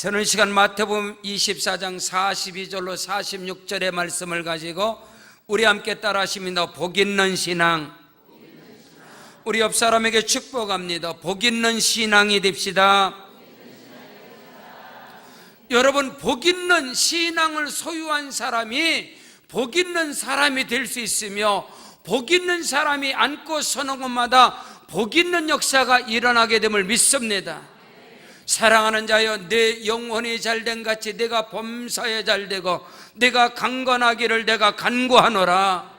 저는 이 시간 마태복음 24장 42절로 46절의 말씀을 가지고 우리 함께 따라 하십니다. 복 있는 신앙. 우리 옆 사람에게 축복합니다. 복 있는 신앙이 됩시다. 여러분, 복 있는 신앙을 소유한 사람이 복 있는 사람이 될 수 있으며, 복 있는 사람이 앉고 서는 곳마다 복 있는 역사가 일어나게 됨을 믿습니다. 사랑하는 자여, 내 영혼이 잘된 같이 내가 범사에 잘되고 내가 강건하기를 내가 간구하노라.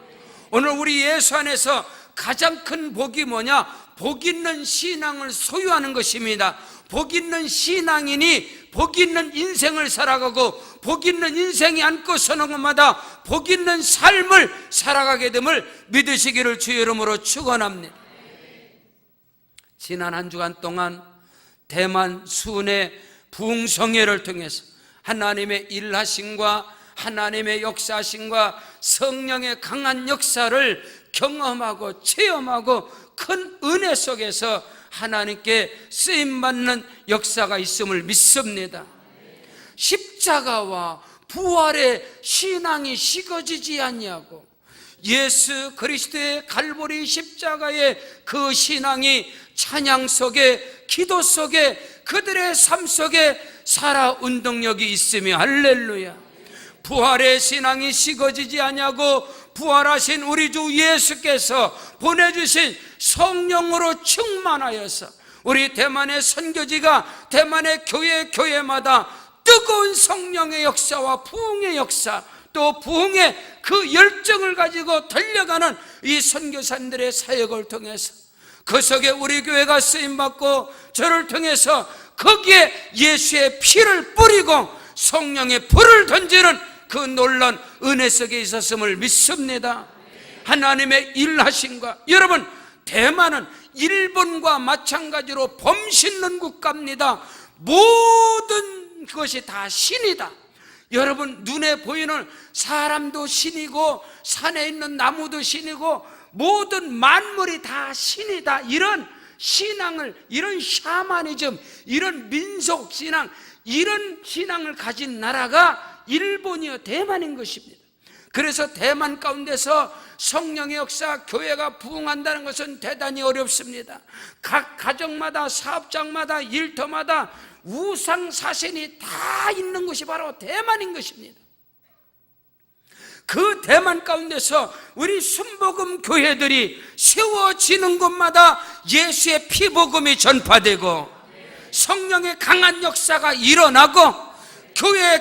오늘 우리 예수 안에서 가장 큰 복이 뭐냐? 복 있는 신앙을 소유하는 것입니다. 복 있는 신앙인이 복 있는 인생을 살아가고 복 있는 인생이 앉고 서는 곳마다 복 있는 삶을 살아가게 됨을 믿으시기를 주의 이름으로 축원합니다. 지난 한 주간 동안 대만 수은의 부흥성회를 통해서 하나님의 일하심과 하나님의 역사하심과 성령의 강한 역사를 경험하고 체험하고 큰 은혜 속에서 하나님께 쓰임받는 역사가 있음을 믿습니다. 십자가와 부활의 신앙이 식어지지 않냐고, 예수 그리스도의 갈보리 십자가의 그 신앙이 찬양 속에, 기도 속에, 그들의 삶 속에 살아 운동력이 있으며, 할렐루야. 부활의 신앙이 식어지지 않냐고, 부활하신 우리 주 예수께서 보내주신 성령으로 충만하여서 우리 대만의 선교지가, 대만의 교회마다 뜨거운 성령의 역사와 부흥의 역사, 또 부흥의 그 열정을 가지고 달려가는 이 선교사님들의 사역을 통해서 그 속에 우리 교회가 쓰임받고, 저를 통해서 거기에 예수의 피를 뿌리고 성령의 불을 던지는 그 놀라운 은혜 속에 있었음을 믿습니다. 하나님의 일하심과, 여러분, 대만은 일본과 마찬가지로 범신론 국가입니다. 모든 것이 다 신이다. 여러분, 눈에 보이는 사람도 신이고 산에 있는 나무도 신이고 모든 만물이 다 신이다. 이런 신앙을, 이런 샤머니즘, 이런 민속 신앙, 이런 신앙을 가진 나라가 일본이요, 대만인 것입니다. 그래서 대만 가운데서 성령의 역사, 교회가 부흥한다는 것은 대단히 어렵습니다. 각 가정마다, 사업장마다, 일터마다 우상 사신이 다 있는 것이 바로 대만인 것입니다. 그 대만 가운데서 우리 순복음 교회들이 세워지는 곳마다 예수의 피복음이 전파되고 성령의 강한 역사가 일어나고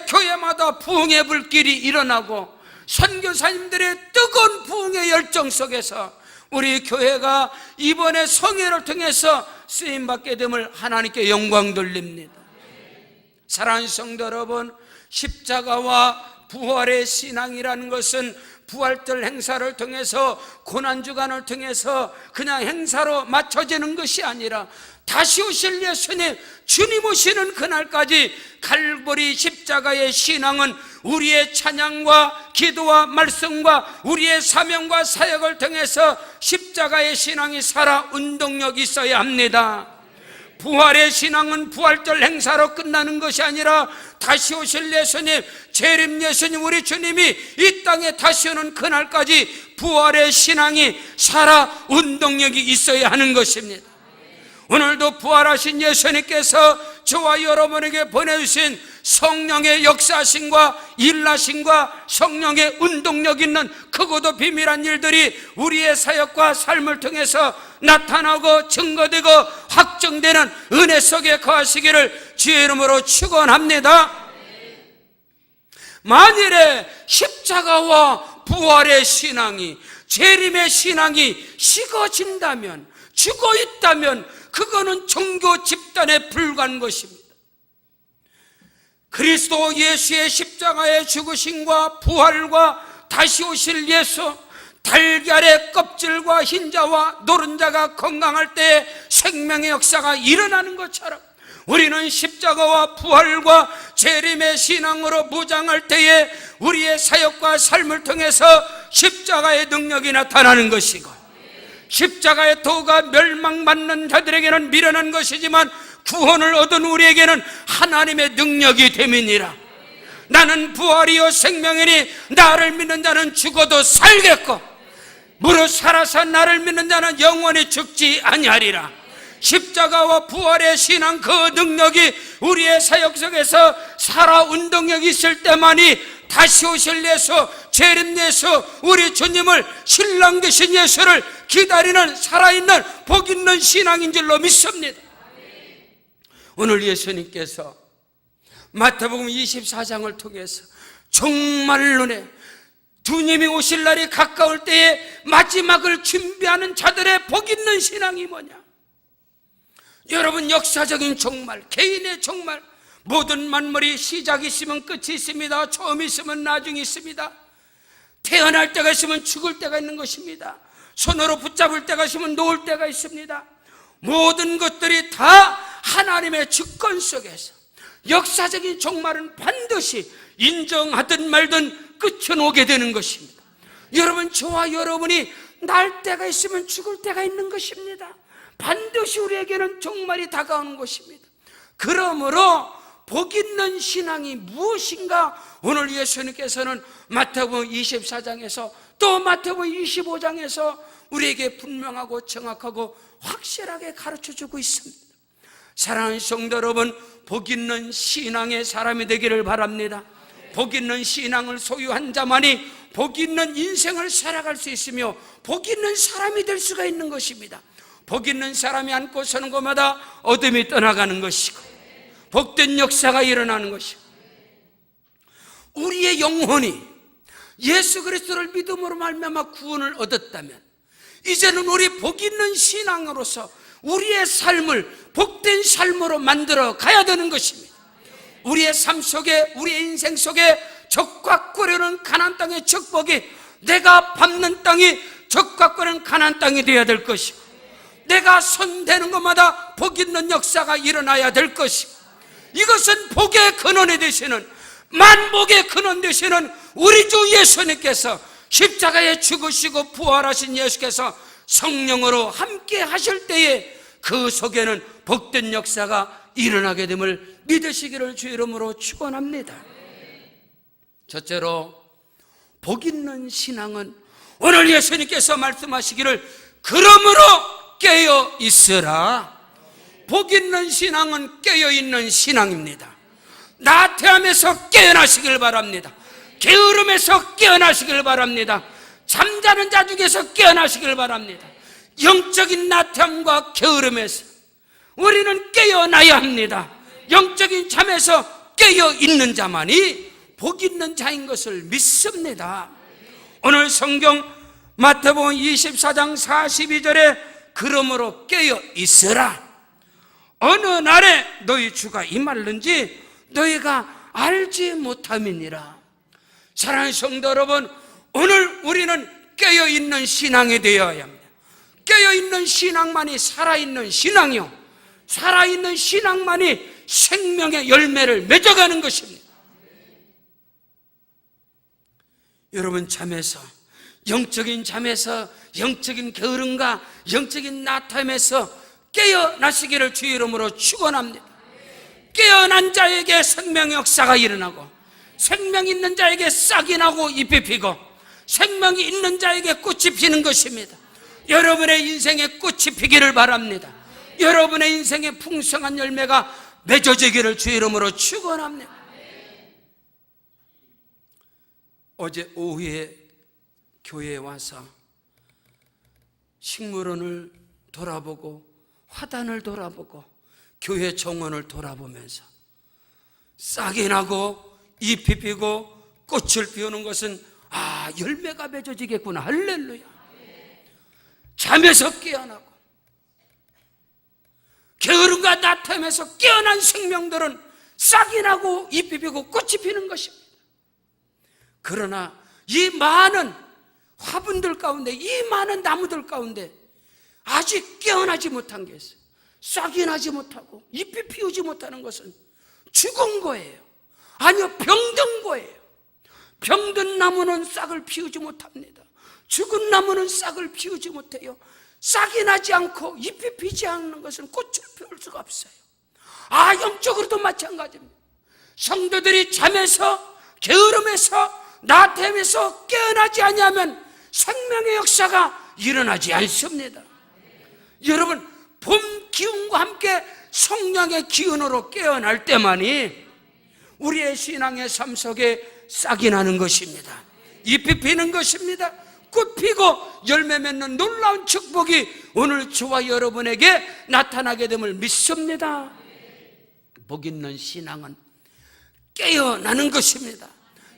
교회마다 부흥의 불길이 일어나고 선교사님들의 뜨거운 부흥의 열정 속에서 우리 교회가 이번에 성회를 통해서 쓰임받게 됨을 하나님께 영광 돌립니다. 사랑하는 성도 여러분, 십자가와 부활의 신앙이라는 것은 부활절 행사를 통해서, 고난주간을 통해서 그냥 행사로 맞춰지는 것이 아니라 다시 오실 예수님, 주님 오시는 그날까지 갈보리 십자가의 신앙은 우리의 찬양과 기도와 말씀과 우리의 사명과 사역을 통해서 십자가의 신앙이 살아 운동력이 있어야 합니다. 부활의 신앙은 부활절 행사로 끝나는 것이 아니라 다시 오실 예수님, 재림 예수님, 우리 주님이 이 땅에 다시 오는 그날까지 부활의 신앙이 살아 운동력이 있어야 하는 것입니다. 오늘도 부활하신 예수님께서 저와 여러분에게 보내주신 성령의 역사하심과 일하심과 성령의 운동력 있는 크고도 비밀한 일들이 우리의 사역과 삶을 통해서 나타나고 증거되고 확정되는 은혜 속에 거하시기를 주의 이름으로 축원합니다. 만일에 십자가와 부활의 신앙이, 재림의 신앙이 식어진다면, 죽어 있다면 그거는 종교 집단에 불과한 것입니다. 그리스도 예수의 십자가의 죽으심과 부활과 다시 오실 예수, 달걀의 껍질과 흰자와 노른자가 건강할 때 생명의 역사가 일어나는 것처럼 우리는 십자가와 부활과 재림의 신앙으로 무장할 때에 우리의 사역과 삶을 통해서 십자가의 능력이 나타나는 것이고, 십자가의 도가 멸망받는 자들에게는 미련한 것이지만 구원을 얻은 우리에게는 하나님의 능력이 됨이니라. 나는 부활이요 생명이니 나를 믿는 자는 죽어도 살겠고 무릇 살아서 나를 믿는 자는 영원히 죽지 아니하리라. 십자가와 부활의 신앙, 그 능력이 우리의 사역 속에서 살아 운동력이 있을 때만이 다시 오실 예수, 재림 예수, 우리 주님을 신랑 되신 예수를 기다리는 살아있는 복 있는 신앙인 줄로 믿습니다. 오늘 예수님께서 마태복음 24장을 통해서 정말 눈에 주님이 오실 날이 가까울 때에 마지막을 준비하는 자들의 복 있는 신앙이 뭐냐? 여러분, 역사적인 종말, 개인의 종말, 모든 만물이 시작이 있으면 끝이 있습니다. 처음이 있으면 나중이 있습니다. 태어날 때가 있으면 죽을 때가 있는 것입니다. 손으로 붙잡을 때가 있으면 놓을 때가 있습니다. 모든 것들이 다 하나님의 주권 속에서 역사적인 종말은 반드시 인정하든 말든 끝은 오게 되는 것입니다. 여러분, 저와 여러분이 날 때가 있으면 죽을 때가 있는 것입니다. 반드시 우리에게는 종말이 다가오는 것입니다. 그러므로 복 있는 신앙이 무엇인가? 오늘 예수님께서는 마태복음 24장에서 또 마태복음 25장에서 우리에게 분명하고 정확하고 확실하게 가르쳐주고 있습니다. 사랑하는 성도 여러분, 복 있는 신앙의 사람이 되기를 바랍니다. 복 있는 신앙을 소유한 자만이 복 있는 인생을 살아갈 수 있으며 복 있는 사람이 될 수가 있는 것입니다. 복 있는 사람이 앉고 서는 곳마다 어둠이 떠나가는 것이고 복된 역사가 일어나는 것이고, 우리의 영혼이 예수 그리스도를 믿음으로 말미암아 구원을 얻었다면 이제는 우리 복 있는 신앙으로서 우리의 삶을 복된 삶으로 만들어 가야 되는 것입니다. 우리의 삶 속에, 우리의 인생 속에 적과 꿀이는 가나안 땅의 축복이, 내가 밟는 땅이 적과 꿀이는 가나안 땅이 되어야 될 것이고, 내가 손대는 것마다 복 있는 역사가 일어나야 될 것이고, 이것은 복의 근원이 되시는, 만복의 근원 되시는 우리 주 예수님께서 십자가에 죽으시고 부활하신 예수께서 성령으로 함께 하실 때에 그 속에는 복된 역사가 일어나게 됨을 믿으시기를 주 이름으로 축원합니다. 첫째로, 복 있는 신앙은 오늘 예수님께서 말씀하시기를 그러므로 깨어 있으라. 복 있는 신앙은 깨어있는 신앙입니다. 나태함에서 깨어나시길 바랍니다. 게으름에서 깨어나시길 바랍니다. 잠자는 자 중에서 깨어나시길 바랍니다. 영적인 나태함과 게으름에서 우리는 깨어나야 합니다. 영적인 잠에서 깨어있는 자만이 복 있는 자인 것을 믿습니다. 오늘 성경 마태복음 24장 42절에 그러므로 깨어 있으라. 어느 날에 너희 주가 임하는지 너희가 알지 못함이니라. 사랑하는 성도 여러분, 오늘 우리는 깨어있는 신앙이 되어야 합니다. 깨어있는 신앙만이 살아있는 신앙이요, 살아있는 신앙만이 생명의 열매를 맺어가는 것입니다. 여러분, 잠에서, 영적인 잠에서, 영적인 게으름과 영적인 나태함에서 깨어나시기를 주의 이름으로 축원합니다. 깨어난 자에게 생명의 역사가 일어나고, 생명 있는 자에게 싹이 나고 잎이 피고, 생명이 있는 자에게 꽃이 피는 것입니다. 여러분의 인생에 꽃이 피기를 바랍니다. 여러분의 인생에 풍성한 열매가 맺어지기를 주의 이름으로 축원합니다. 어제 오후에 교회에 와서 식물원을 돌아보고 화단을 돌아보고 교회 정원을 돌아보면서 싹이 나고 잎이 피고 꽃을 피우는 것은 열매가 맺어지겠구나. 할렐루야. 잠에서 깨어나고 게으름과 나태함에서 깨어난 생명들은 싹이 나고 잎이 피고 꽃이 피는 것입니다. 그러나 이 많은 화분들 가운데, 이 많은 나무들 가운데 아직 깨어나지 못한 게 있어요. 싹이 나지 못하고 잎이 피우지 못하는 것은 죽은 거예요. 아니요, 병든 거예요. 병든 나무는 싹을 피우지 못합니다. 죽은 나무는 싹을 피우지 못해요. 싹이 나지 않고 잎이 피지 않는 것은 꽃을 피울 수가 없어요. 영적으로도 마찬가지입니다. 성도들이 잠에서, 게으름에서, 나태함에서 깨어나지 아니하면 생명의 역사가 일어나지 않습니다. 여러분, 봄 기운과 함께 성령의 기운으로 깨어날 때만이 우리의 신앙의 삶 속에 싹이 나는 것입니다. 잎이 피는 것입니다. 꽃 피고 열매 맺는 놀라운 축복이 오늘 저와 여러분에게 나타나게 됨을 믿습니다. 복 있는 신앙은 깨어나는 것입니다.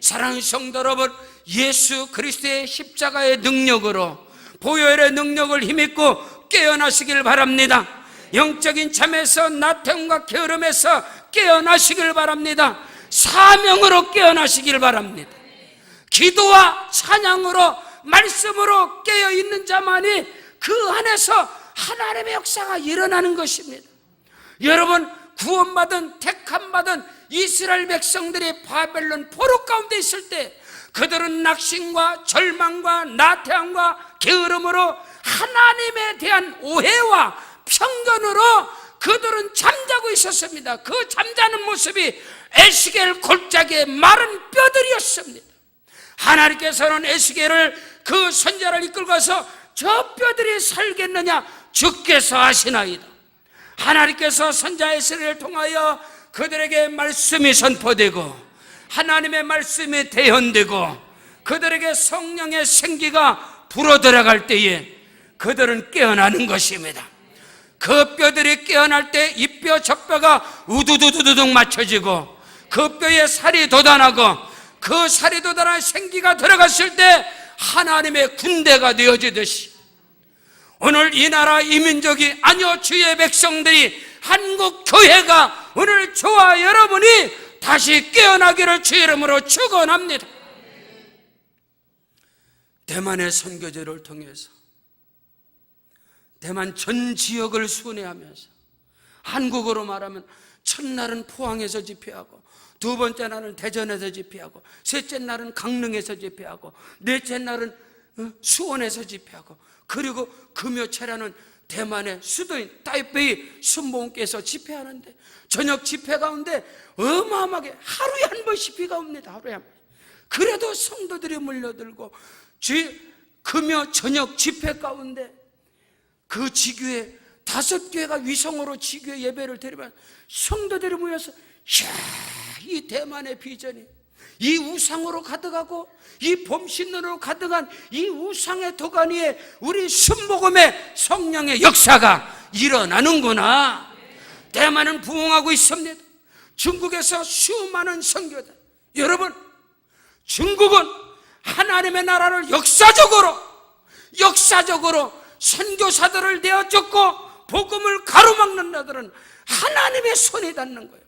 사랑하는 성도 여러분, 예수 그리스도의 십자가의 능력으로, 보혈의 능력을 힘입고 깨어나시길 바랍니다. 영적인 잠에서, 나태함과 게으름에서 깨어나시길 바랍니다. 사명으로 깨어나시길 바랍니다. 기도와 찬양으로, 말씀으로 깨어있는 자만이 그 안에서 하나님의 역사가 일어나는 것입니다. 여러분, 구원받은, 택함받은 이스라엘 백성들이 바벨론 포로 가운데 있을 때 그들은 낙심과 절망과 나태함과 게으름으로 하나님에 대한 오해와 편견으로 그들은 잠자고 있었습니다. 그 잠자는 모습이 에스겔 골짜기의 마른 뼈들이었습니다. 하나님께서는 에스겔을, 그 선지자를 이끌고 가서 저 뼈들이 살겠느냐 주께서 아시나이다. 하나님께서 선지자 에스겔을 통하여 그들에게 말씀이 선포되고 하나님의 말씀이 대현되고 그들에게 성령의 생기가 불어들어갈 때에 그들은 깨어나는 것입니다. 그 뼈들이 깨어날 때 이 뼈 저 뼈가 우두두두둑 맞춰지고 그 뼈에 살이 돋아나고 그 살이 돋아나 생기가 들어갔을 때 하나님의 군대가 되어지듯이 오늘 이 나라 이 민족이, 아니요 주의 백성들이, 한국 교회가 오늘 저와 여러분이 다시 깨어나기를 주의 이름으로 축원합니다. 대만의 선교제를 통해서 대만 전 지역을 순회하면서, 한국어로 말하면 첫날은 포항에서 집회하고, 두 번째 날은 대전에서 집회하고, 셋째 날은 강릉에서 집회하고, 넷째 날은 수원에서 집회하고, 그리고 금요철에는 대만의 수도인 타이베이 순복음교회에서 집회하는데, 저녁 집회 가운데 어마어마하게 하루에 한 번씩 비가 옵니다. 하루에 한 번. 그래도 성도들이 몰려들고 금요 저녁 집회 가운데 그 지교회 5교회가 위성으로 지교회 예배를 드리면 성도들이 모여서, 이 대만의 비전이 이 우상으로 가득하고 이 봄신으로 가득한 이 우상의 도가니 위에 우리 순복음의 성령의 역사가 일어나는구나. 대만은 부흥하고 있습니다. 중국에서 수많은 선교들, 여러분, 중국은 하나님의 나라를 역사적으로 선교사들을 내어줬고 복음을 가로막는 자들은 하나님의 손이 닿는 거예요.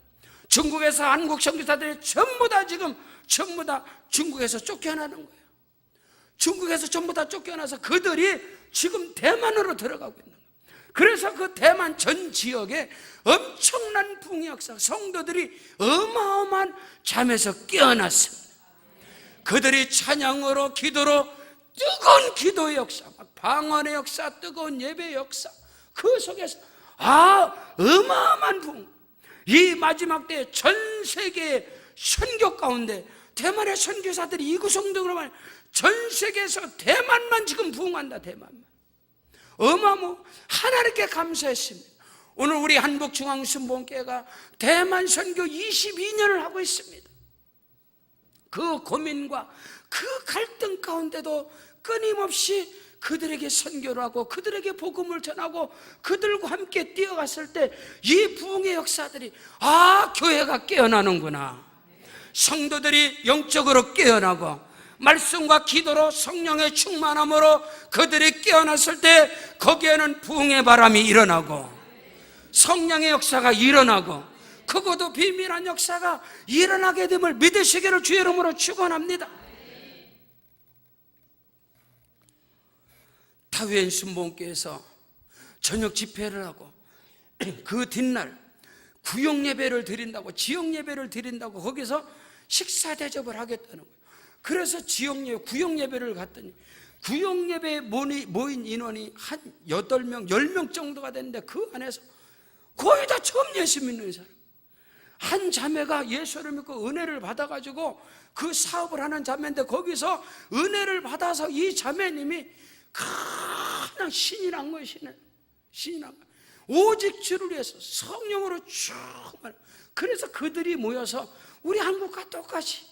중국에서 한국 선교사들이 전부 다 중국에서 쫓겨나는 거예요. 중국에서 전부 다 쫓겨나서 그들이 지금 대만으로 들어가고 있는 거예요. 그래서 그 대만 전 지역에 엄청난 부흥의 역사, 성도들이 어마어마한 잠에서 깨어났습니다. 그들이 찬양으로, 기도로, 뜨거운 기도의 역사, 방언의 역사, 뜨거운 예배의 역사, 그 속에서 어마어마한 부흥. 이 마지막 때 전 세계의 선교 가운데 대만의 선교사들이 이구성등으로 전 세계에서 대만만 지금 부흥한다. 대만만 어마어마. 하나님께 감사했습니다. 오늘 우리 한국중앙순복음교회가 대만 선교 22년을 하고 있습니다. 그 고민과 그 갈등 가운데도 끊임없이 그들에게 선교를 하고 그들에게 복음을 전하고 그들과 함께 뛰어갔을 때 이 부흥의 역사들이, 교회가 깨어나는구나. 성도들이 영적으로 깨어나고 말씀과 기도로 성령의 충만함으로 그들이 깨어났을 때 거기에는 부흥의 바람이 일어나고 성령의 역사가 일어나고 크고도 비밀한 역사가 일어나게 됨을 믿으시기를 주의 이름으로 축원합니다. 타위엔 순복음교회에서 저녁 집회를 하고 그 뒷날 구역 예배를 드린다고, 지역 예배를 드린다고 거기서 식사 대접을 하겠다는 거예요. 그래서 구역 예배를 갔더니 구역 예배에 모인 인원이 한 8명, 10명 정도가 됐는데 그 안에서 거의 다 처음 예수 믿는 사람. 한 자매가 예수를 믿고 은혜를 받아가지고 그 사업을 하는 자매인데, 거기서 은혜를 받아서 이 자매님이 그냥 신이 난 거예요. 신이 난 거예요. 오직 주를 위해서 성령으로 정말. 그래서 그들이 모여서 우리 한국과 똑같이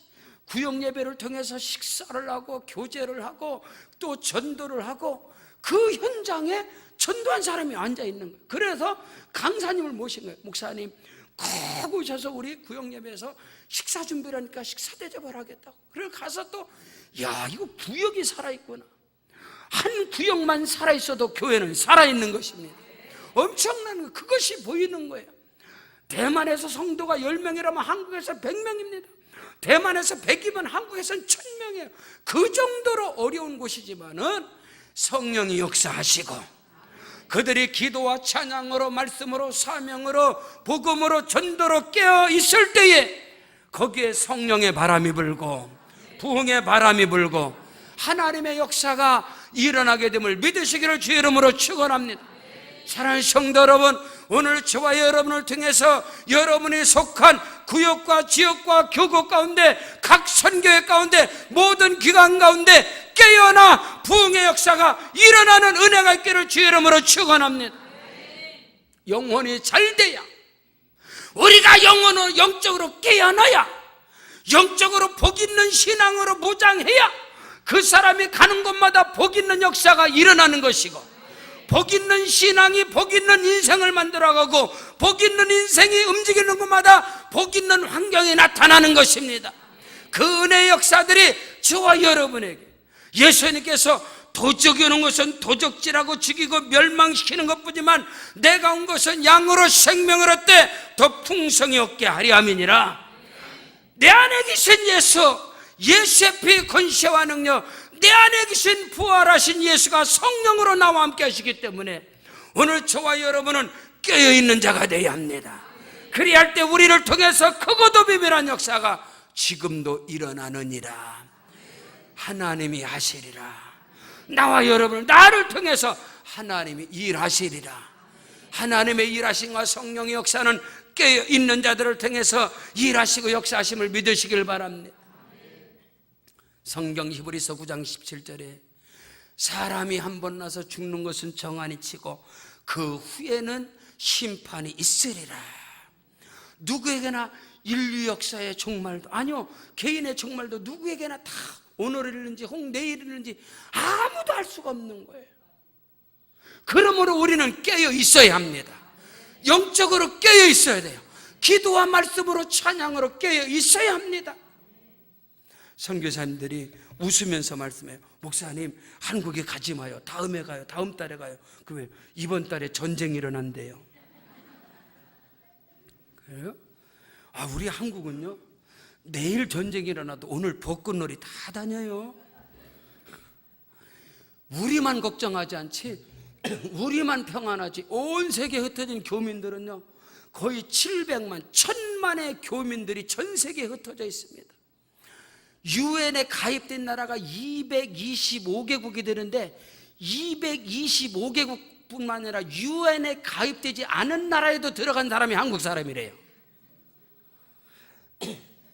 구역 예배를 통해서 식사를 하고 교제를 하고 또 전도를 하고, 그 현장에 전도한 사람이 앉아 있는 거예요. 그래서 강사님을 모신 거예요. 목사님 꼭 오셔서 우리 구역 예배에서 식사 준비를 하니까 식사 대접을 하겠다고. 그래서 가서 또, 야, 이거 구역이 살아있구나. 한 구역만 살아있어도 교회는 살아있는 것입니다. 엄청난 거, 그것이 보이는 거예요. 대만에서 성도가 10명이라면 한국에서 100명입니다. 대만에서 100이면 한국에서는 1000명이에요. 그 정도로 어려운 곳이지만은 성령이 역사하시고, 그들이 기도와 찬양으로, 말씀으로, 사명으로, 복음으로, 전도로 깨어 있을 때에 거기에 성령의 바람이 불고 부흥의 바람이 불고 하나님의 역사가 일어나게 됨을 믿으시기를 주의 이름으로 축원합니다. 사랑하는 성도 여러분, 오늘 저와 여러분을 통해서 여러분이 속한 구역과 지역과 교구 가운데, 각 선교회 가운데, 모든 기관 가운데 깨어나 부흥의 역사가 일어나는 은혜가 있기를 주의 이름으로 축원합니다. 영혼이 잘 돼야, 우리가 영혼을 영적으로 깨어나야, 영적으로 복 있는 신앙으로 무장해야 그 사람이 가는 곳마다 복 있는 역사가 일어나는 것이고, 복 있는 신앙이 복 있는 인생을 만들어가고, 복 있는 인생이 움직이는 곳마다 복 있는 환경이 나타나는 것입니다. 그 은혜의 역사들이 저와 여러분에게, 예수님께서 도적이 오는 것은 도적질하고 죽이고 멸망시키는 것뿐이지만 내가 온 것은 양으로 생명을 얻되 더 풍성히 얻게 하려 함이니라. 내 안에 계신 예수, 예수의 피 권세와 능력, 내 안에 계신 부활하신 예수가 성령으로 나와 함께 하시기 때문에 오늘 저와 여러분은 깨어있는 자가 되어야 합니다. 그리할 때 우리를 통해서 크고도 비밀한 역사가 지금도 일어나느니라. 하나님이 하시리라. 나와 여러분을, 나를 통해서 하나님이 일하시리라. 하나님의 일하심과 성령의 역사는 깨어있는 자들을 통해서 일하시고 역사하심을 믿으시길 바랍니다. 성경 히브리서 9장 17절에 사람이 한 번 나서 죽는 것은 정한이 치고 그 후에는 심판이 있으리라. 누구에게나 인류 역사의 종말도, 아니요, 개인의 종말도 누구에게나 다 오늘을 잃는지 혹 내일을 잃는지 아무도 알 수가 없는 거예요. 그러므로 우리는 깨어 있어야 합니다. 영적으로 깨어 있어야 돼요. 기도와 말씀으로, 찬양으로 깨어 있어야 합니다. 선교사님들이 웃으면서 말씀해요. 목사님, 한국에 가지 마요. 다음에 가요. 다음 달에 가요. 그래요? 이번 달에 전쟁이 일어난대요. 그래요? 아, 우리 한국은요, 내일 전쟁이 일어나도 오늘 벚꽃놀이 다 다녀요. 우리만 걱정하지 않지, 우리만 평안하지, 온 세계에 흩어진 교민들은요 거의 700만, 1000만의 교민들이 전 세계에 흩어져 있습니다. 유엔에 가입된 나라가 225개국이 되는데 225개국뿐만 아니라 유엔에 가입되지 않은 나라에도 들어간 사람이 한국 사람이래요.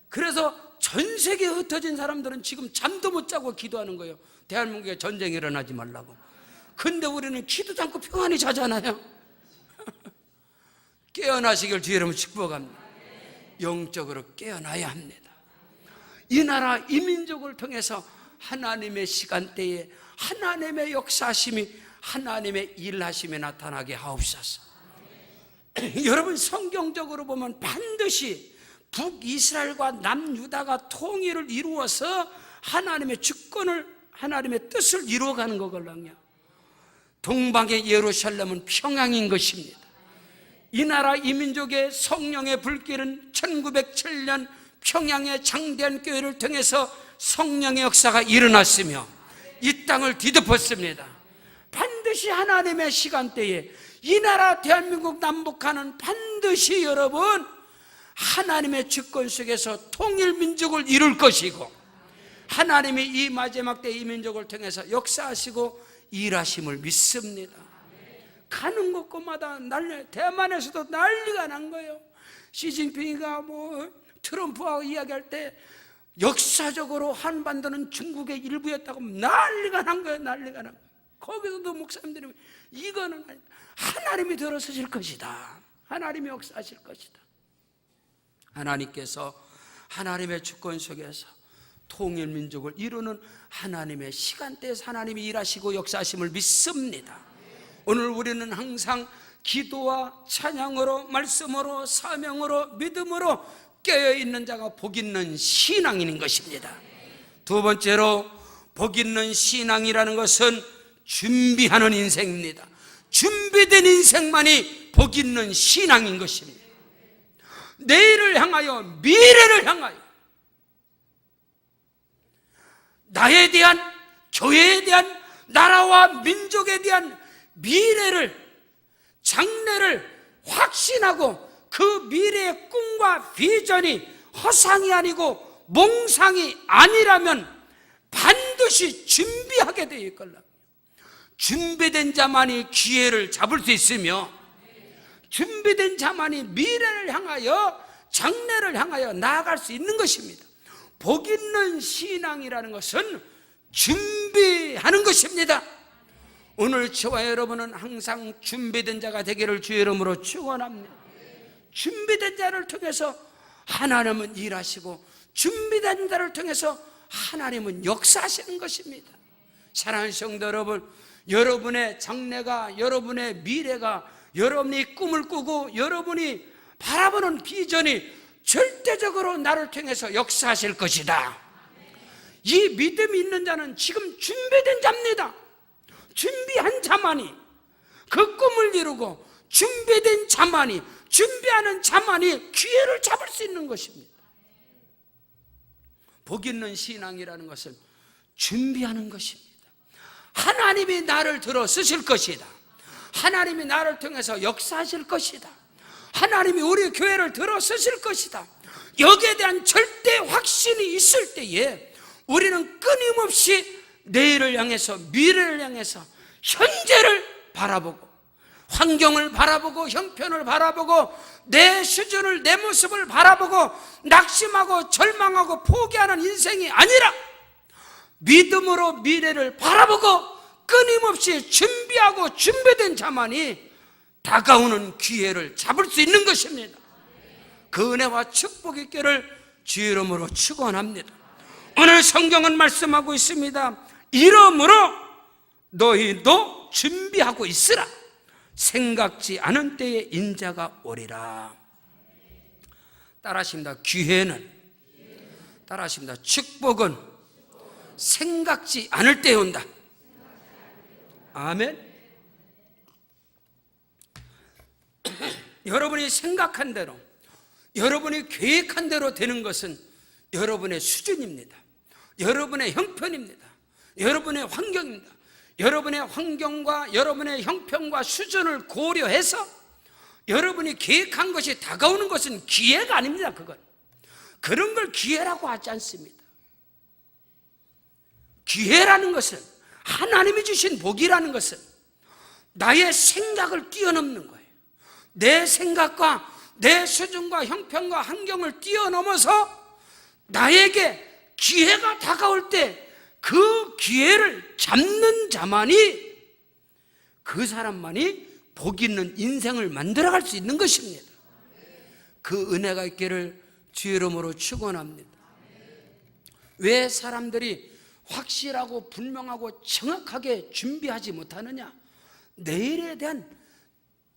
그래서 전 세계에 흩어진 사람들은 지금 잠도 못 자고 기도하는 거예요. 대한민국에 전쟁이 일어나지 말라고. 근데 우리는 기도도 않고 평안히 자잖아요. 깨어나시길 주의 이름으로 축복합니다. 영적으로 깨어나야 합니다. 이 나라, 이 민족을 통해서 하나님의 시간대에 하나님의 역사하심이, 하나님의 일하심이 나타나게 하옵소서. 여러분, 성경적으로 보면 반드시 북이스라엘과 남유다가 통일을 이루어서 하나님의 주권을, 하나님의 뜻을 이루어가는 거거든요. 동방의 예루살렘은 평양인 것입니다. 이 나라, 이 민족의 성령의 불길은 1907년 평양의 장대한 교회를 통해서 성령의 역사가 일어났으며 이 땅을 뒤덮었습니다. 반드시 하나님의 시간대에 이 나라 대한민국 남북한은 반드시 여러분 하나님의 주권 속에서 통일민족을 이룰 것이고, 하나님이 이 마지막 때 이 민족을 통해서 역사하시고 일하심을 믿습니다. 가는 곳곳마다 대만에서도 난리가 난 거예요. 시진핑이가 트럼프하고 이야기할 때 역사적으로 한반도는 중국의 일부였다고 난리가 난 거예요. 난리가 난 거예요. 거기서도 목사님들이 이거는 하나님이 들어서실 것이다. 하나님이 역사하실 것이다. 하나님께서 하나님의 주권 속에서 통일민족을 이루는 하나님의 시간대에서 하나님이 일하시고 역사하심을 믿습니다. 오늘 우리는 항상 기도와 찬양으로, 말씀으로, 사명으로, 믿음으로 깨어있는 자가 복 있는 신앙인인 것입니다. 두 번째로, 복 있는 신앙이라는 것은 준비하는 인생입니다. 준비된 인생만이 복 있는 신앙인 것입니다. 내일을 향하여, 미래를 향하여, 나에 대한, 교회에 대한, 나라와 민족에 대한 미래를, 장래를 확신하고 그 미래의 꿈과 비전이 허상이 아니고 몽상이 아니라면 반드시 준비하게 되어 있걸라. 준비된 자만이 기회를 잡을 수 있으며, 준비된 자만이 미래를 향하여, 장래를 향하여 나아갈 수 있는 것입니다. 복 있는 신앙이라는 것은 준비하는 것입니다. 오늘 저와 여러분은 항상 준비된 자가 되기를 주의 이름으로 축원합니다. 준비된 자를 통해서 하나님은 일하시고, 준비된 자를 통해서 하나님은 역사하시는 것입니다. 사랑하는 성도 여러분, 여러분의 장래가, 여러분의 미래가, 여러분이 꿈을 꾸고 여러분이 바라보는 비전이 절대적으로 나를 통해서 역사하실 것이다. 이 믿음이 있는 자는 지금 준비된 자입니다. 준비한 자만이, 그 꿈을 이루고 준비된 자만이, 준비하는 자만이 기회를 잡을 수 있는 것입니다. 복 있는 신앙이라는 것은 준비하는 것입니다. 하나님이 나를 들어 쓰실 것이다. 하나님이 나를 통해서 역사하실 것이다. 하나님이 우리 교회를 들어 쓰실 것이다. 여기에 대한 절대 확신이 있을 때에 우리는 끊임없이 내일을 향해서, 미래를 향해서, 현재를 바라보고, 환경을 바라보고, 형편을 바라보고, 내 수준을, 내 모습을 바라보고 낙심하고 절망하고 포기하는 인생이 아니라 믿음으로 미래를 바라보고 끊임없이 준비하고 준비된 자만이 다가오는 기회를 잡을 수 있는 것입니다. 그 은혜와 축복이 있기를 주의 이름으로 축원합니다. 오늘 성경은 말씀하고 있습니다. 이러므로 너희도 준비하고 있으라. 생각지 않은 때에 인자가 오리라. 따라하십니다. 기회는, 따라하십니다. 축복은 생각지 않을 때에 온다. 아멘. 여러분이 생각한 대로, 여러분이 계획한 대로 되는 것은 여러분의 수준입니다. 여러분의 형편입니다. 여러분의 환경입니다. 여러분의 환경과 여러분의 형편과 수준을 고려해서 여러분이 계획한 것이 다가오는 것은 기회가 아닙니다. 그런 걸 기회라고 하지 않습니다. 기회라는 것은, 하나님이 주신 복이라는 것은 나의 생각을 뛰어넘는 거예요. 내 생각과 내 수준과 형편과 환경을 뛰어넘어서 나에게 기회가 다가올 때 그 기회를 잡는 자만이, 그 사람만이 복 있는 인생을 만들어갈 수 있는 것입니다. 그 은혜가 있기를 주의 이름으로 축원합니다. 왜 사람들이 확실하고 분명하고 정확하게 준비하지 못하느냐? 내일에 대한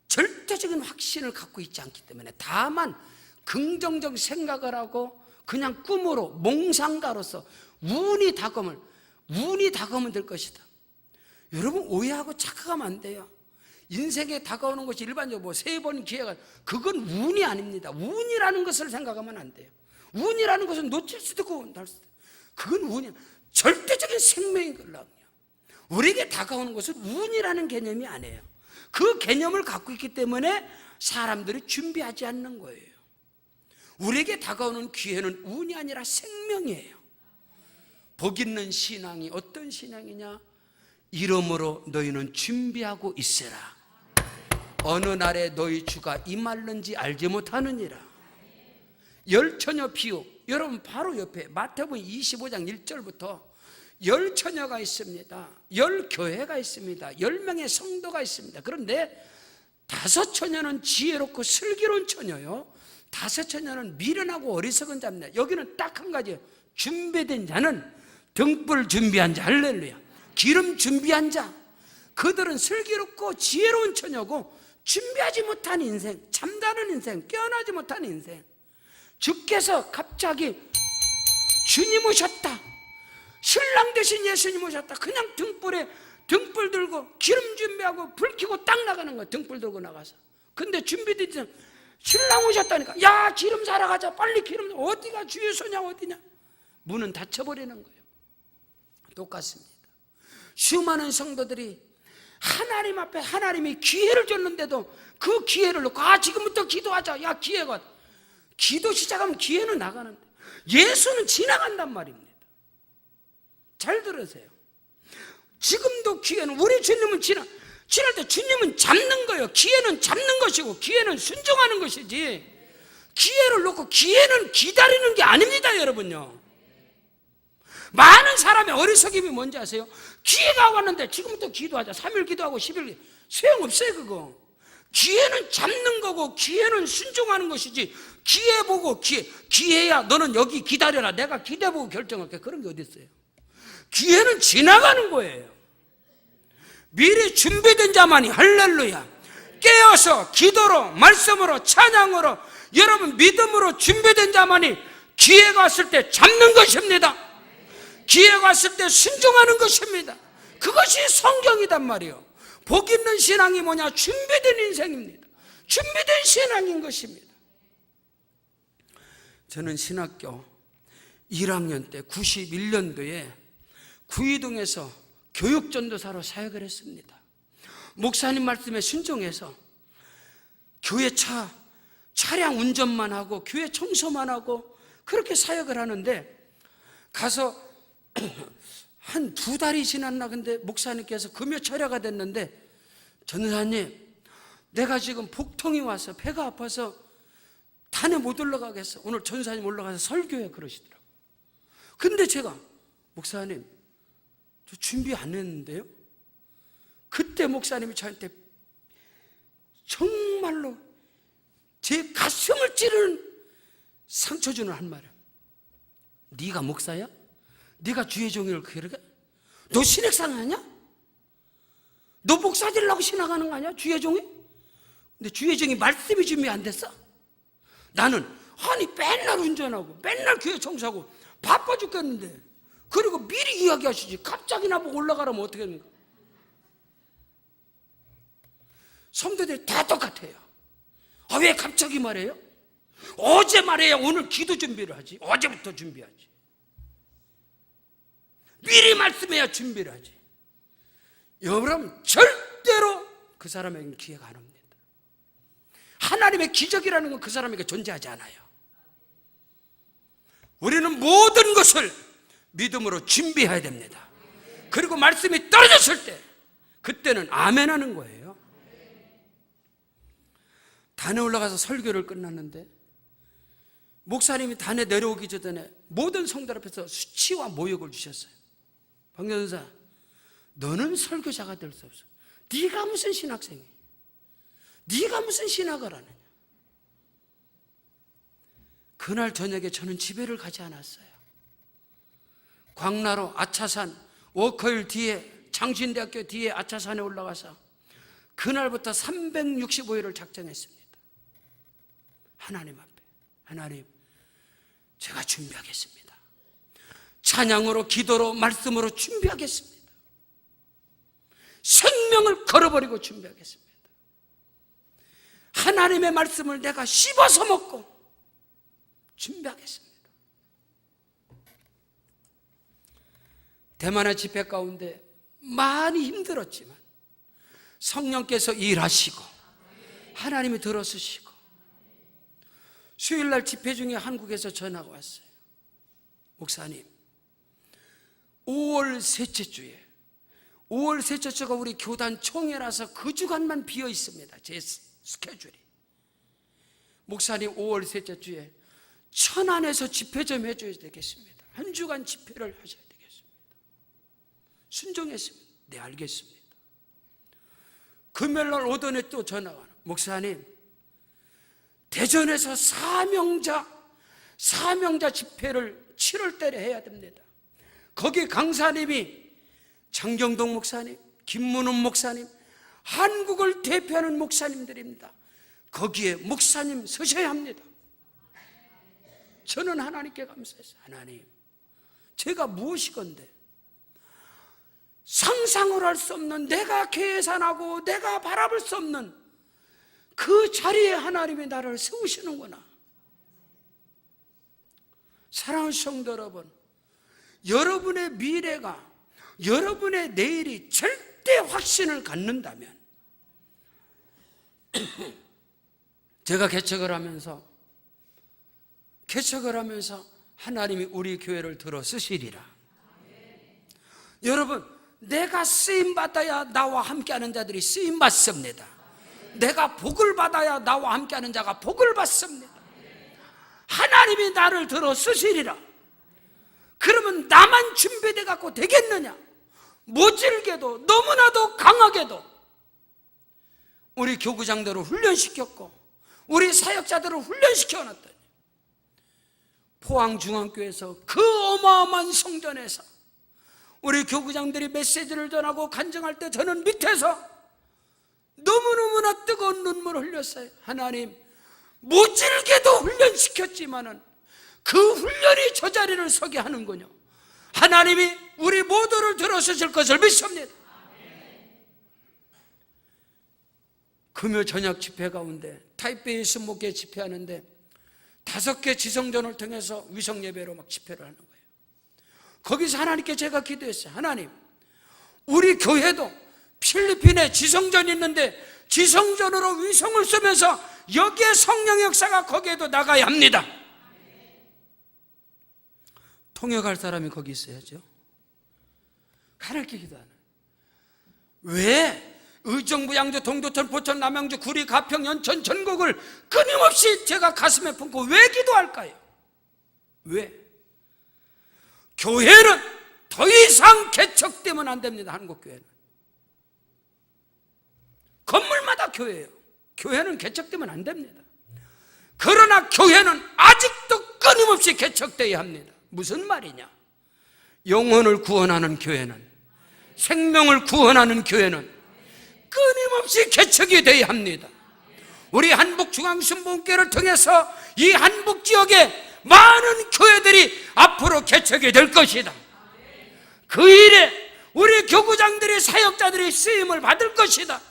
절대적인 확신을 갖고 있지 않기 때문에, 다만 긍정적 생각을 하고 그냥 꿈으로, 몽상가로서 운이 다가오면 될 것이다. 여러분, 오해하고 착각하면 안 돼요. 인생에 다가오는 것이 일반적으로 3번 기회가, 그건 운이 아닙니다. 운이라는 것을 생각하면 안 돼요. 운이라는 것은 놓칠 수도 있고 날 수도 있고, 그건 운이 절대적인 생명인 걸요. 우리에게 다가오는 것은 운이라는 개념이 아니에요. 그 개념을 갖고 있기 때문에 사람들이 준비하지 않는 거예요. 우리에게 다가오는 기회는 운이 아니라 생명이에요. 복 있는 신앙이 어떤 신앙이냐? 이러므로 너희는 준비하고 있으라. 어느 날에 너희 주가 임할는지 알지 못하느니라. 열처녀 비유, 여러분 바로 옆에 마태복음 25장 1절부터 열처녀가 있습니다. 열교회가 있습니다. 10명의 성도가 있습니다. 그런데 5처녀는 지혜롭고 슬기로운 처녀요, 5처녀는 미련하고 어리석은 자입니다. 여기는 딱 한 가지예요. 준비된 자는 등불 준비한 자, 할렐루야, 기름 준비한 자. 그들은 슬기롭고 지혜로운 처녀고 준비하지 못한 인생, 참다른 인생, 깨어나지 못한 인생. 주께서 갑자기 주님 오셨다, 신랑 되신 예수님 오셨다, 그냥 등불 들고 기름 준비하고 불 켜고 딱 나가는 거야. 등불 들고 나가서. 근데 준비된 자, 신랑 오셨다니까, 야 기름 사러 가자, 빨리 기름. 어디가 주의 소냐, 어디냐. 문은 닫혀버리는 거예요. 똑같습니다. 수많은 성도들이 하나님 앞에 하나님이 기회를 줬는데도 그 기회를 놓고 지금부터 기도하자. 야 기회가, 기도 시작하면 기회는 나가는데 예수는 지나간단 말입니다. 잘 들으세요. 지금도 기회는, 우리 주님은 지날 때 주님은 잡는 거예요. 기회는 잡는 것이고 기회는 순종하는 것이지, 기회를 놓고 기회는 기다리는 게 아닙니다. 여러분요, 많은 사람의 어리석임이 뭔지 아세요? 기회가 왔는데 지금부터 기도하자, 3일 기도하고 10일, 소용없어요. 그거 기회는 잡는 거고 기회는 순종하는 것이지, 기회 보고 기회야 너는 여기 기다려라, 내가 기대 보고 결정할게, 그런 게 어디 있어요? 기회는 지나가는 거예요. 미리 준비된 자만이, 할렐루야, 깨어서 기도로, 말씀으로, 찬양으로, 여러분 믿음으로 준비된 자만이 기회가 왔을 때 잡는 것입니다. 기회가 왔을 때 순종하는 것입니다. 그것이 성경이단 말이에요. 복 있는 신앙이 뭐냐? 준비된 인생입니다. 준비된 신앙인 것입니다. 저는 신학교 1학년 때 91년도에 구이동에서 교육전도사로 사역을 했습니다. 목사님 말씀에 순종해서 교회 차량 운전만 하고 교회 청소만 하고 그렇게 사역을 하는데, 가서 한 2달이 지났나, 근데 목사님께서 금요 철야가 됐는데, 전사님 내가 지금 복통이 와서 배가 아파서 단에 못 올라가겠어, 오늘 전사님 올라가서 설교해, 그러시더라고요. 근데 제가, 목사님 저 준비 안 했는데요. 그때 목사님이 저한테 정말로 제 가슴을 찌르는 상처 주는 한 말이에요. 네가 목사야? 네가 주의 종이를 그러게? 너 신학생 아니야? 너 목사 되려고 신학하는 거 아니야? 주의 종이? 근데 주의 종이 말씀이 준비 안 됐어? 나는 맨날 운전하고 맨날 교회 청소하고 바빠 죽겠는데, 그리고 미리 이야기하시지 갑자기 나보고 올라가라면 어떻게 합니까? 성도들이 다 똑같아요. 왜 갑자기 말해요? 어제 말해야 오늘 기도 준비를 하지, 어제부터 준비하지. 미리 말씀해야 준비를 하지. 여러분 절대로 그 사람에게는 기회가 안 옵니다. 하나님의 기적이라는 건 그 사람에게 존재하지 않아요. 우리는 모든 것을 믿음으로 준비해야 됩니다. 그리고 말씀이 떨어졌을 때 그때는 아멘 하는 거예요. 단에 올라가서 설교를 끝났는데 목사님이 단에 내려오기 전에 모든 성도들 앞에서 수치와 모욕을 주셨어요. 박전사, 너는 설교자가 될 수 없어. 네가 무슨 신학생이야? 네가 무슨 신학을 하느냐? 그날 저녁에 저는 집에를 가지 않았어요. 광나루 아차산 워커힐 뒤에, 장신대학교 뒤에 아차산에 올라가서 그날부터 365일을 작정했습니다. 하나님 앞에, 하나님 제가 준비하겠습니다. 찬양으로, 기도로, 말씀으로 준비하겠습니다. 생명을 걸어버리고 준비하겠습니다. 하나님의 말씀을 내가 씹어서 먹고 준비하겠습니다. 대만의 집회 가운데 많이 힘들었지만 성령께서 일하시고 하나님이 들어주시고, 수요일날 집회 중에 한국에서 전화가 왔어요. 목사님, 5월 셋째 주에 5월 셋째 주가 우리 교단 총회라서 그 주간만 비어 있습니다. 제 스케줄이. 목사님 5월 셋째 주에 천안에서 집회 좀 해줘야 되겠습니다. 한 주간 집회를 하셔야 되겠습니다. 순종했습니다. 네, 알겠습니다. 금요일날 오전에 또 전화가 와요. 목사님, 대전에서 사명자 집회를 7월 달에 해야 됩니다. 거기 강사님이 장정동 목사님, 김문훈 목사님, 한국을 대표하는 목사님들입니다. 거기에 목사님 서셔야 합니다. 저는 하나님께 감사했어요. 하나님, 제가 무엇이건데 상상을 할 수 없는, 내가 계산하고 내가 바라볼 수 없는 그 자리에 하나님이 나를 세우시는구나. 사랑하는 성도 여러분, 여러분의 미래가, 여러분의 내일이 절대 확신을 갖는다면 제가 개척을 하면서 하나님이 우리 교회를 들어 쓰시리라. 여러분, 내가 쓰임받아야 나와 함께하는 자들이 쓰임받습니다. 내가 복을 받아야 나와 함께하는 자가 복을 받습니다. 하나님이 나를 들어 쓰시리라. 그러면 나만 준비돼 갖고 되겠느냐? 모질게도 너무나도 강하게도 우리 교구장들을 훈련시켰고 우리 사역자들을 훈련시켜놨더니 포항중앙교회에서 그 어마어마한 성전에서 우리 교구장들이 메시지를 전하고 간증할 때 저는 밑에서 너무너무나 뜨거운 눈물을 흘렸어요. 하나님, 모질게도 훈련시켰지만은 그 훈련이 저 자리를 서게 하는군요. 하나님이 우리 모두를 들어주실 것을 믿습니다. 금요 저녁 집회 가운데 타이베이에서 목회 집회하는데 5개 지성전을 통해서 위성 예배로 막 집회를 하는 거예요. 거기서 하나님께 제가 기도했어요. 하나님, 우리 교회도 필리핀에 지성전이 있는데 지성전으로 위성을 쏘면서 여기에 성령의 역사가 거기에도 나가야 합니다. 통역할 사람이 거기 있어야죠. 하나님께 기도하는. 왜 의정부, 양주, 동두천, 포천, 남양주, 구리, 가평, 연천, 전국을 끊임없이 제가 가슴에 품고 왜 기도할까요? 왜? 교회는 더 이상 개척되면 안 됩니다. 한국교회는 건물마다 교회예요. 교회는 개척되면 안 됩니다. 그러나 교회는 아직도 끊임없이 개척되어야 합니다. 무슨 말이냐? 영혼을 구원하는 교회는, 생명을 구원하는 교회는 끊임없이 개척이 되어야 합니다. 우리 한북중앙신봉교회를 통해서 이 한북지역에 많은 교회들이 앞으로 개척이 될 것이다. 그 일에 우리 교구장들이, 사역자들이 쓰임을 받을 것이다.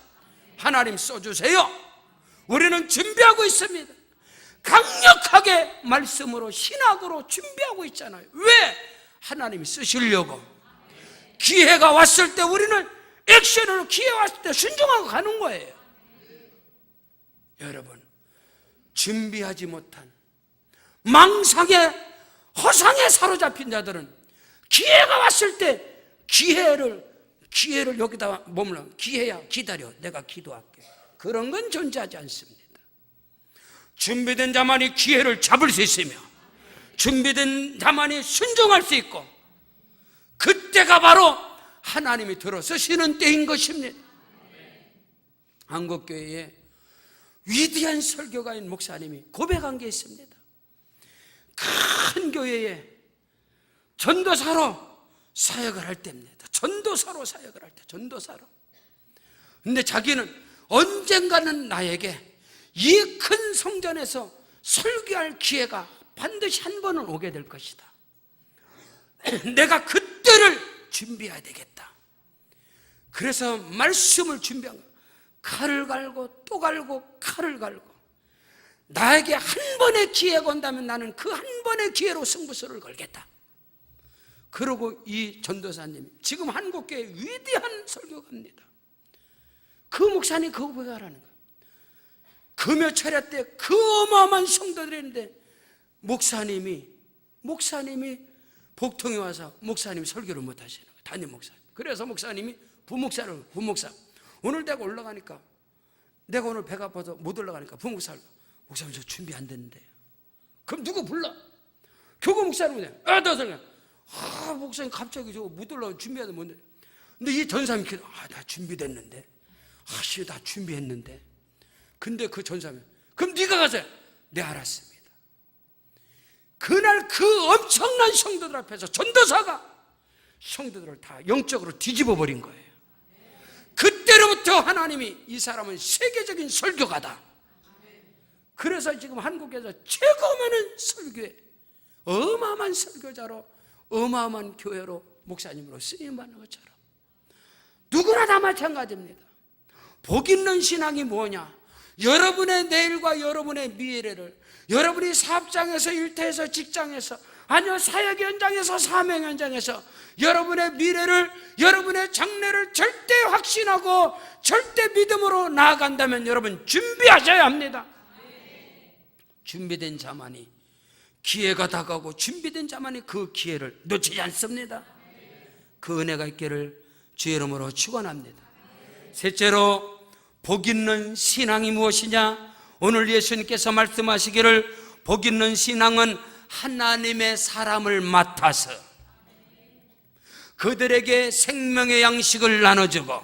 하나님 써주세요. 우리는 준비하고 있습니다. 강력하게 말씀으로, 신학으로 준비하고 있잖아요. 왜? 하나님이 쓰시려고. 기회가 왔을 때 우리는 액션으로, 기회가 왔을 때 순종하고 가는 거예요. 여러분, 준비하지 못한 망상에, 허상에 사로잡힌 자들은 기회가 왔을 때 기회를 여기다 머물러, 기회야 기다려, 내가 기도할게, 그런 건 존재하지 않습니다. 준비된 자만이 기회를 잡을 수 있으며 준비된 자만이 순종할 수 있고, 그때가 바로 하나님이 들어서시는 때인 것입니다. 한국교회에 위대한 설교가인 목사님이 고백한 게 있습니다. 큰 교회에 전도사로 사역을 할 때입니다. 전도사로 사역을 할 때, 전도사로. 근데 자기는 언젠가는 나에게 이 큰 성전에서 설교할 기회가 반드시 한 번은 오게 될 것이다. 내가 그때를 준비해야 되겠다. 그래서 말씀을 준비한 거예요. 칼을 갈고 또 갈고 칼을 갈고, 나에게 한 번의 기회가 온다면 나는 그 한 번의 기회로 승부수를 걸겠다. 그러고 이 전도사님이 지금 한국교회 위대한 설교가입니다. 그 목사님 그 고백하라는 거예요. 금요 차례 때 그 어마어마한 성도들이 있는데 목사님이 복통에 와서 목사님이 설교를 못 하시는 거예요. 담임 목사님. 그래서 목사님이 부목사 오늘 내가 올라가니까, 내가 오늘 배가 아파서 못 올라가니까 부목사를, 목사님 저 준비 안 됐는데. 그럼 누구 불러? 교구 목사를 그냥 목사님 갑자기 저거 못 올라가 준비해야 돼 뭔데. 근데 이 전사님이 나 준비됐는데, 나 준비했는데. 근데 그 전사님이, 그럼 네가 가세요. 네, 알았습니다. 그날 그 엄청난 성도들 앞에서 전도사가 성도들을 다 영적으로 뒤집어 버린 거예요. 그때로부터 하나님이 이 사람은 세계적인 설교가다. 그래서 지금 한국에서 최고 많은 설교에, 어마어마한 설교자로, 어마어마한 교회로, 목사님으로 쓰임받는 것처럼 누구나 다 마찬가지입니다. 복 있는 신앙이 뭐냐? 여러분의 내일과 여러분의 미래를, 여러분이 사업장에서, 일터에서, 직장에서, 아니요 사역 현장에서, 사명 현장에서 여러분의 미래를, 여러분의 장래를 절대 확신하고 절대 믿음으로 나아간다면 여러분 준비하셔야 합니다. 준비된 자만이, 기회가 다가오고 준비된 자만이 그 기회를 놓치지 않습니다. 그 은혜가 있기를 주의 이름으로 축원합니다. 셋째로, 복 있는 신앙이 무엇이냐? 오늘 예수님께서 말씀하시기를 복 있는 신앙은 하나님의 사람을 맡아서 그들에게 생명의 양식을 나눠주고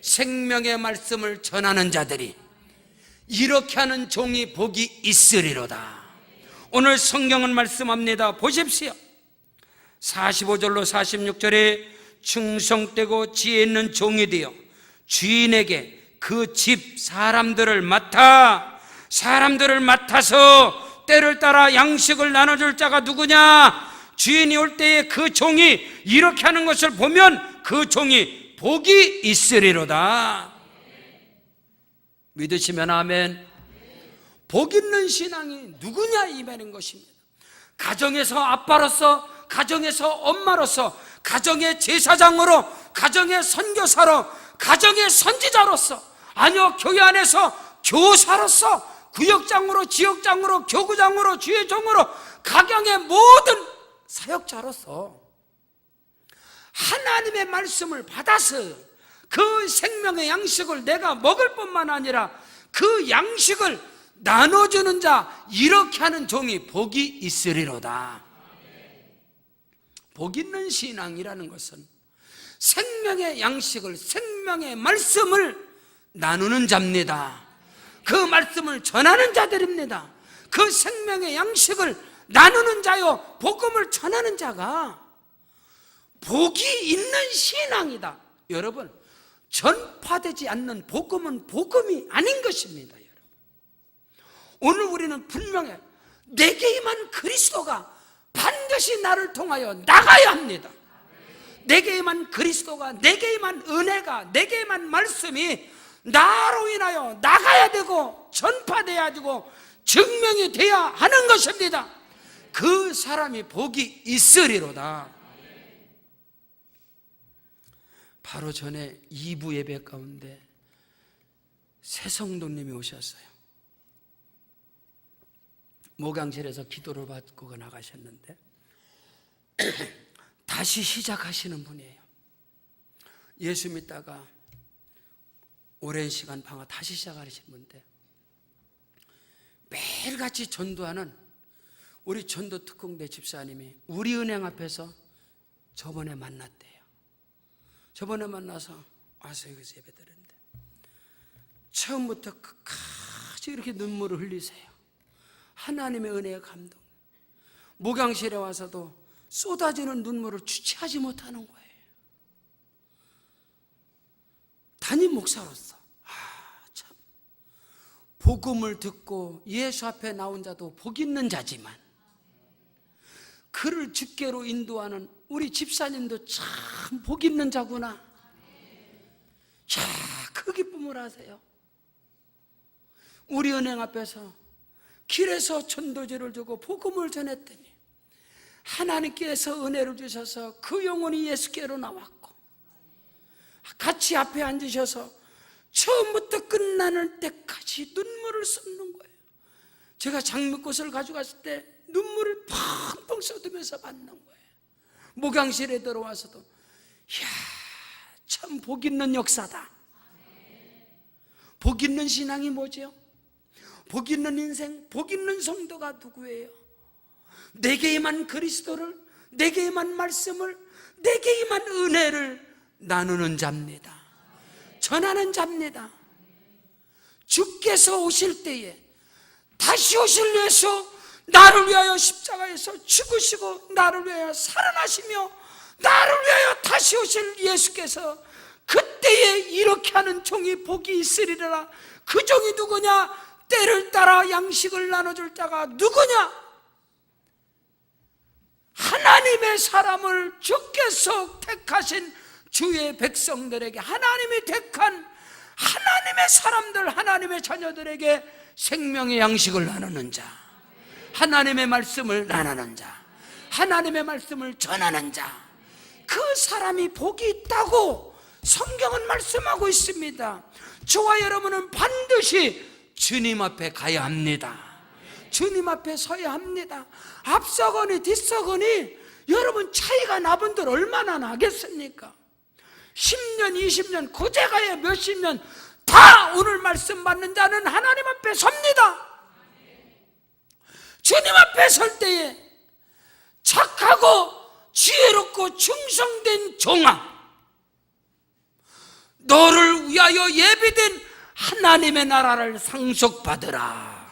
생명의 말씀을 전하는 자들이, 이렇게 하는 종이 복이 있으리로다. 오늘 성경은 말씀합니다. 보십시오. 45절로 46절에 충성되고 지혜 있는 종이 되어 주인에게 그 집 사람들을 맡아서 때를 따라 양식을 나눠줄 자가 누구냐? 주인이 올 때에 그 종이 이렇게 하는 것을 보면 그 종이 복이 있으리로다. 믿으시면 아멘. 복 있는 신앙이 누구냐 이 말인 것입니다. 가정에서 아빠로서, 가정에서 엄마로서, 가정의 제사장으로, 가정의 선교사로, 가정의 선지자로서, 아니요 교회 안에서 교사로서, 구역장으로, 지역장으로, 교구장으로, 주의종으로, 가정의 모든 사역자로서 하나님의 말씀을 받아서 그 생명의 양식을 내가 먹을 뿐만 아니라 그 양식을 나눠주는 자, 이렇게 하는 종이 복이 있으리로다. 복 있는 신앙이라는 것은 생명의 양식을, 생명의 말씀을 나누는 자입니다. 그 말씀을 전하는 자들입니다. 그 생명의 양식을 나누는 자요, 복음을 전하는 자가 복이 있는 신앙이다. 여러분, 전파되지 않는 복음은 복음이 아닌 것입니다. 여러분, 오늘 우리는 분명해, 내게 임한 그리스도가 반드시 나를 통하여 나가야 합니다. 내게 임한 그리스도가, 내게 임한 은혜가, 내게 임한 말씀이 나로 인하여 나가야 되고 전파돼야 되고 증명이 돼야 하는 것입니다. 그 사람이 복이 있으리로다. 바로 전에 2부 예배 가운데 새 성도님이 오셨어요. 목양실에서 기도를 받고 나가셨는데 다시 시작하시는 분이에요. 예수 믿다가 오랜 시간 방학 다시 시작하시는 분인데, 매일같이 전도하는 우리 전도 특공대 집사님이 우리 은행 앞에서 저번에 만났대요. 저번에 만나서 와서 여기서 예배 드렸는데 처음부터 끝까지 이렇게 눈물을 흘리세요. 하나님의 은혜에 감동. 목양실에 와서도 쏟아지는 눈물을 주체하지 못하는 거예요. 담임 목사로서 참 복음을 듣고 예수 앞에 나온 자도 복 있는 자지만 그를 주께로 인도하는 우리 집사님도 참 복 있는 자구나. 자, 그 기쁨을 하세요. 우리 은행 앞에서 길에서 전도지를 주고 복음을 전했더니 하나님께서 은혜를 주셔서 그 영혼이 예수께로 나왔고, 같이 앞에 앉으셔서 처음부터 끝나는 때까지 눈물을 쏟는 거예요. 제가 장미꽃을 가져갔을 때 눈물을 펑펑 쏟으면서 받는 거예요. 목양실에 들어와서도, 이야, 참 복 있는 역사다. 복 있는 신앙이 뭐죠? 복 있는 인생, 복 있는 성도가 누구예요? 내게만 그리스도를, 내게만 말씀을, 내게만 은혜를 나누는 자입니다. 전하는 자입니다. 주께서 오실 때에 다시 오실 예수, 나를 위하여 십자가에서 죽으시고 나를 위하여 살아나시며 나를 위하여 다시 오실 예수께서 그때에 이렇게 하는 종이 복이 있으리라. 그 종이 누구냐? 때를 따라 양식을 나눠줄 자가 누구냐? 하나님의 사람을 주께서 택하신 주의 백성들에게, 하나님이 택한 하나님의 사람들, 하나님의 자녀들에게 생명의 양식을 나누는 자, 하나님의 말씀을 나누는 자, 하나님의 말씀을 전하는 자, 그 사람이 복이 있다고 성경은 말씀하고 있습니다. 저와 여러분은 반드시 주님 앞에 가야 합니다. 주님 앞에 서야 합니다. 앞서거니 뒤서거니 여러분 차이가 나분들 얼마나 나겠습니까? 10년, 20년, 고제가야 몇십 년 다 오늘 말씀 받는 자는 하나님 앞에 섭니다. 주님 앞에 설 때에 착하고 지혜롭고 충성된 종아, 너를 위하여 예비된 하나님의 나라를 상속받으라.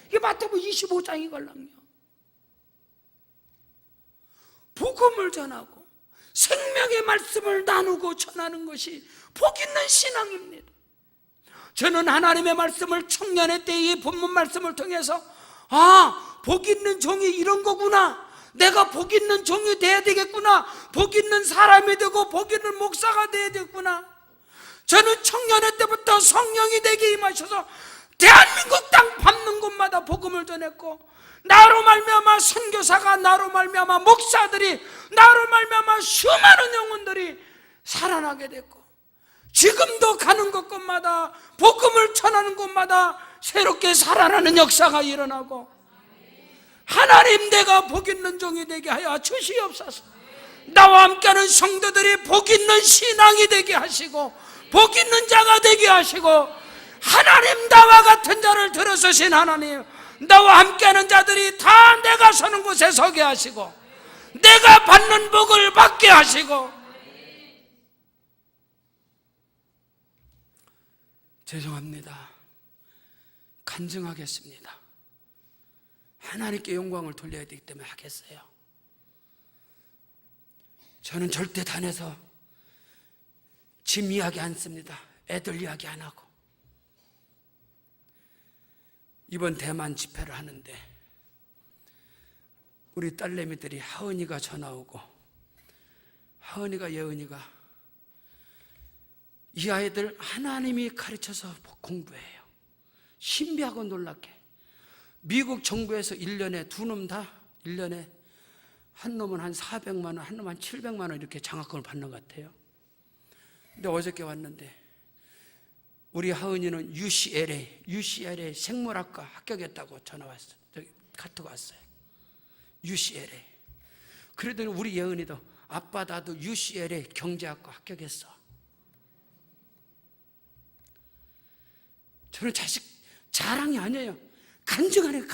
이게 마태복음 25장이걸랑요. 복음을 전하고 생명의 말씀을 나누고 전하는 것이 복 있는 신앙입니다. 저는 하나님의 말씀을 청년의 때 이 본문 말씀을 통해서 복 있는 종이 이런 거구나, 내가 복 있는 종이 돼야 되겠구나, 복 있는 사람이 되고 복 있는 목사가 돼야 되겠구나. 저는 청년의 때부터 성령이 내게 임하셔서 대한민국 땅 밟는 곳마다 복음을 전했고, 나로 말미암아 선교사가, 나로 말미암아 목사들이, 나로 말미암아 수많은 영혼들이 살아나게 됐고, 지금도 가는 곳곳마다 복음을 전하는 곳마다 새롭게 살아나는 역사가 일어나고, 하나님 내가 복 있는 종이 되게 하여 주시옵소서. 나와 함께하는 성도들이 복 있는 신앙이 되게 하시고 복 있는 자가 되게 하시고, 하나님 나와 같은 자를 들어서신 하나님, 나와 함께하는 자들이 다 내가 서는 곳에 서게 하시고 내가 받는 복을 받게 하시고. 죄송합니다. 간증하겠습니다. 하나님께 영광을 돌려야 되기 때문에 하겠어요. 저는 절대 단에서 짐 이야기 안 씁니다. 애들 이야기 안 하고. 이번 대만 집회를 하는데 우리 딸내미들이 하은이가 전화 오고, 하은이가 예은이가 이 아이들 하나님이 가르쳐서 공부해요. 신비하고 놀랍게 미국 정부에서 1년에 두 놈 다 1년에 한 놈은 한 400만 원, 한 놈은 한 700만 원 이렇게 장학금을 받는 것 같아요. 근데 어저께 왔는데 우리 하은이는 UCLA 생물학과 합격했다고 전화 왔어요. 카톡 왔어요. UCLA. 그러더니 우리 예은이도 아빠 나도 UCLA 경제학과 합격했어. 저는 자식 자랑이 아니에요. 간증하네요.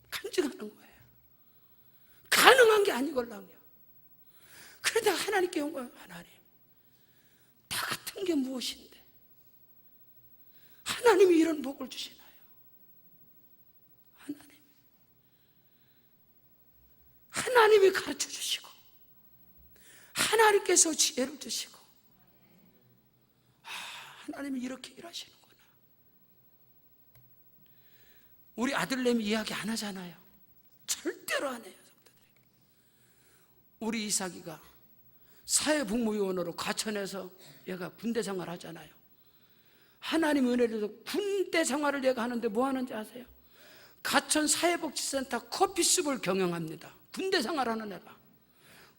간증하는 거예요. 가능한 게 아니걸랑요. 그러다가 하나님께 온 거예요. 하나님, 다 같은 게 무엇인데 하나님이 이런 복을 주시나요? 하나님이 가르쳐 주시고 하나님께서 지혜를 주시고, 하나님이 이렇게 일하시는구나. 우리 아들내미 이야기 안 하잖아요. 절대로 안 해요. 우리 이삭이가 사회복무요원으로 과천에서 얘가 군대 생활 하잖아요. 하나님 은혜로서 군대 생활을 얘가 하는데 뭐 하는지 아세요? 과천 사회복지센터 커피숍을 경영합니다. 군대 생활하는 애가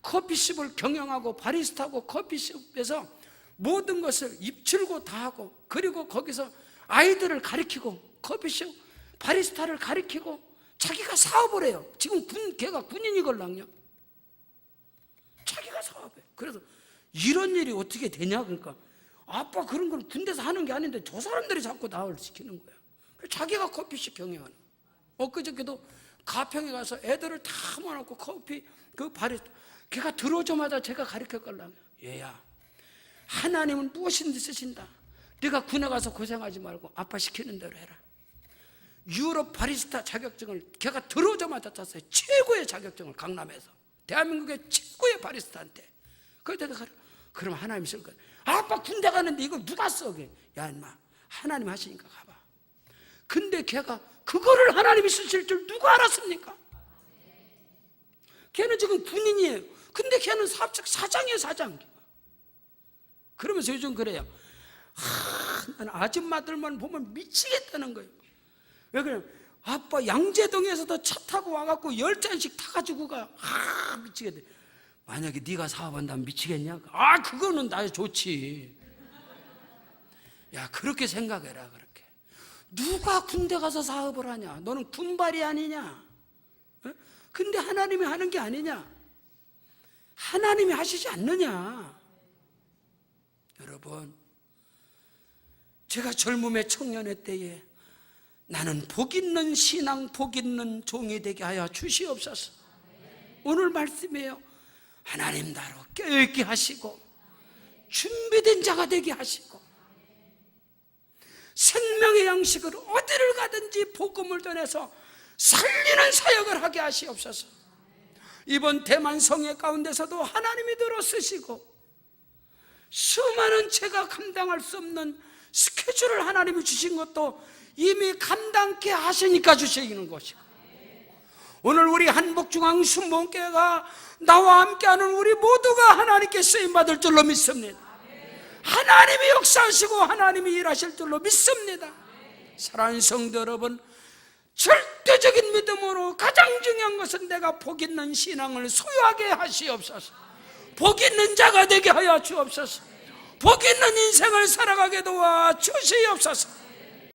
커피숍을 경영하고 바리스타고 커피숍에서 모든 것을 입출고 다 하고, 그리고 거기서 아이들을 가르치고 커피숍 바리스타를 가르치고 자기가 사업을 해요. 지금 걔가 군인이걸랑요. 자기가 사업해. 그래서 이런 일이 어떻게 되냐. 그러니까 아빠 그런 걸 군대에서 하는 게 아닌데 저 사람들이 자꾸 나를 시키는 거야. 자기가 커피숍 병행하는. 엊그저께도 가평에 가서 애들을 다 모아놓고 커피 그 바리스타, 걔가 들어오자마자 제가 가르쳐 가려면, 얘야, 하나님은 무엇인지 쓰신다. 네가 군에 가서 고생하지 말고 아빠 시키는 대로 해라. 유럽 바리스타 자격증을 걔가 들어오자마자 땄어요. 최고의 자격증을, 강남에서 대한민국의 최고의 바리스타한테. 그때 내가 그럼 하나님 쓸 거야. 아빠 군대 가는데 이거 누가 써? 야 인마, 하나님 하시니까 가봐. 근데 걔가 그거를 하나님이 쓰실 줄 누가 알았습니까? 걔는 지금 군인이에요. 근데 걔는 사장이에요, 사장. 그러면서 요즘 그래요. 나는 아줌마들만 보면 미치겠다는 거예요. 왜 그래요? 아빠 양재동에서도 차 타고 와갖고 10잔씩 타가지고 가. 미치겠다. 만약에 네가 사업한다면 미치겠냐? 그거는 나 좋지. 야, 그렇게 생각해라. 그렇게 누가 군대 가서 사업을 하냐? 너는 군발이 아니냐? 근데 하나님이 하는 게 아니냐? 하나님이 하시지 않느냐? 여러분, 제가 젊음의 청년의 때에 나는 복 있는 신앙, 복 있는 종이 되게 하여 주시옵소서. 오늘 말씀이에요. 하나님 나로 깨어있게 하시고 준비된 자가 되게 하시고 생명의 양식을 어디를 가든지 복음을 전해서 살리는 사역을 하게 하시옵소서. 이번 대만 성회 가운데서도 하나님이 들어 쓰시고 수많은 제가 감당할 수 없는 스케줄을 하나님이 주신 것도 이미 감당케 하시니까 주시는 것이고, 오늘 우리 한복중앙순복교회가 나와 함께하는 우리 모두가 하나님께 쓰임받을 줄로 믿습니다. 하나님이 역사하시고 하나님이 일하실 줄로 믿습니다. 사랑하는 성도 여러분, 절대적인 믿음으로 가장 중요한 것은 내가 복 있는 신앙을 소유하게 하시옵소서. 복 있는 자가 되게 하여 주옵소서. 복 있는 인생을 살아가게 도와 주시옵소서.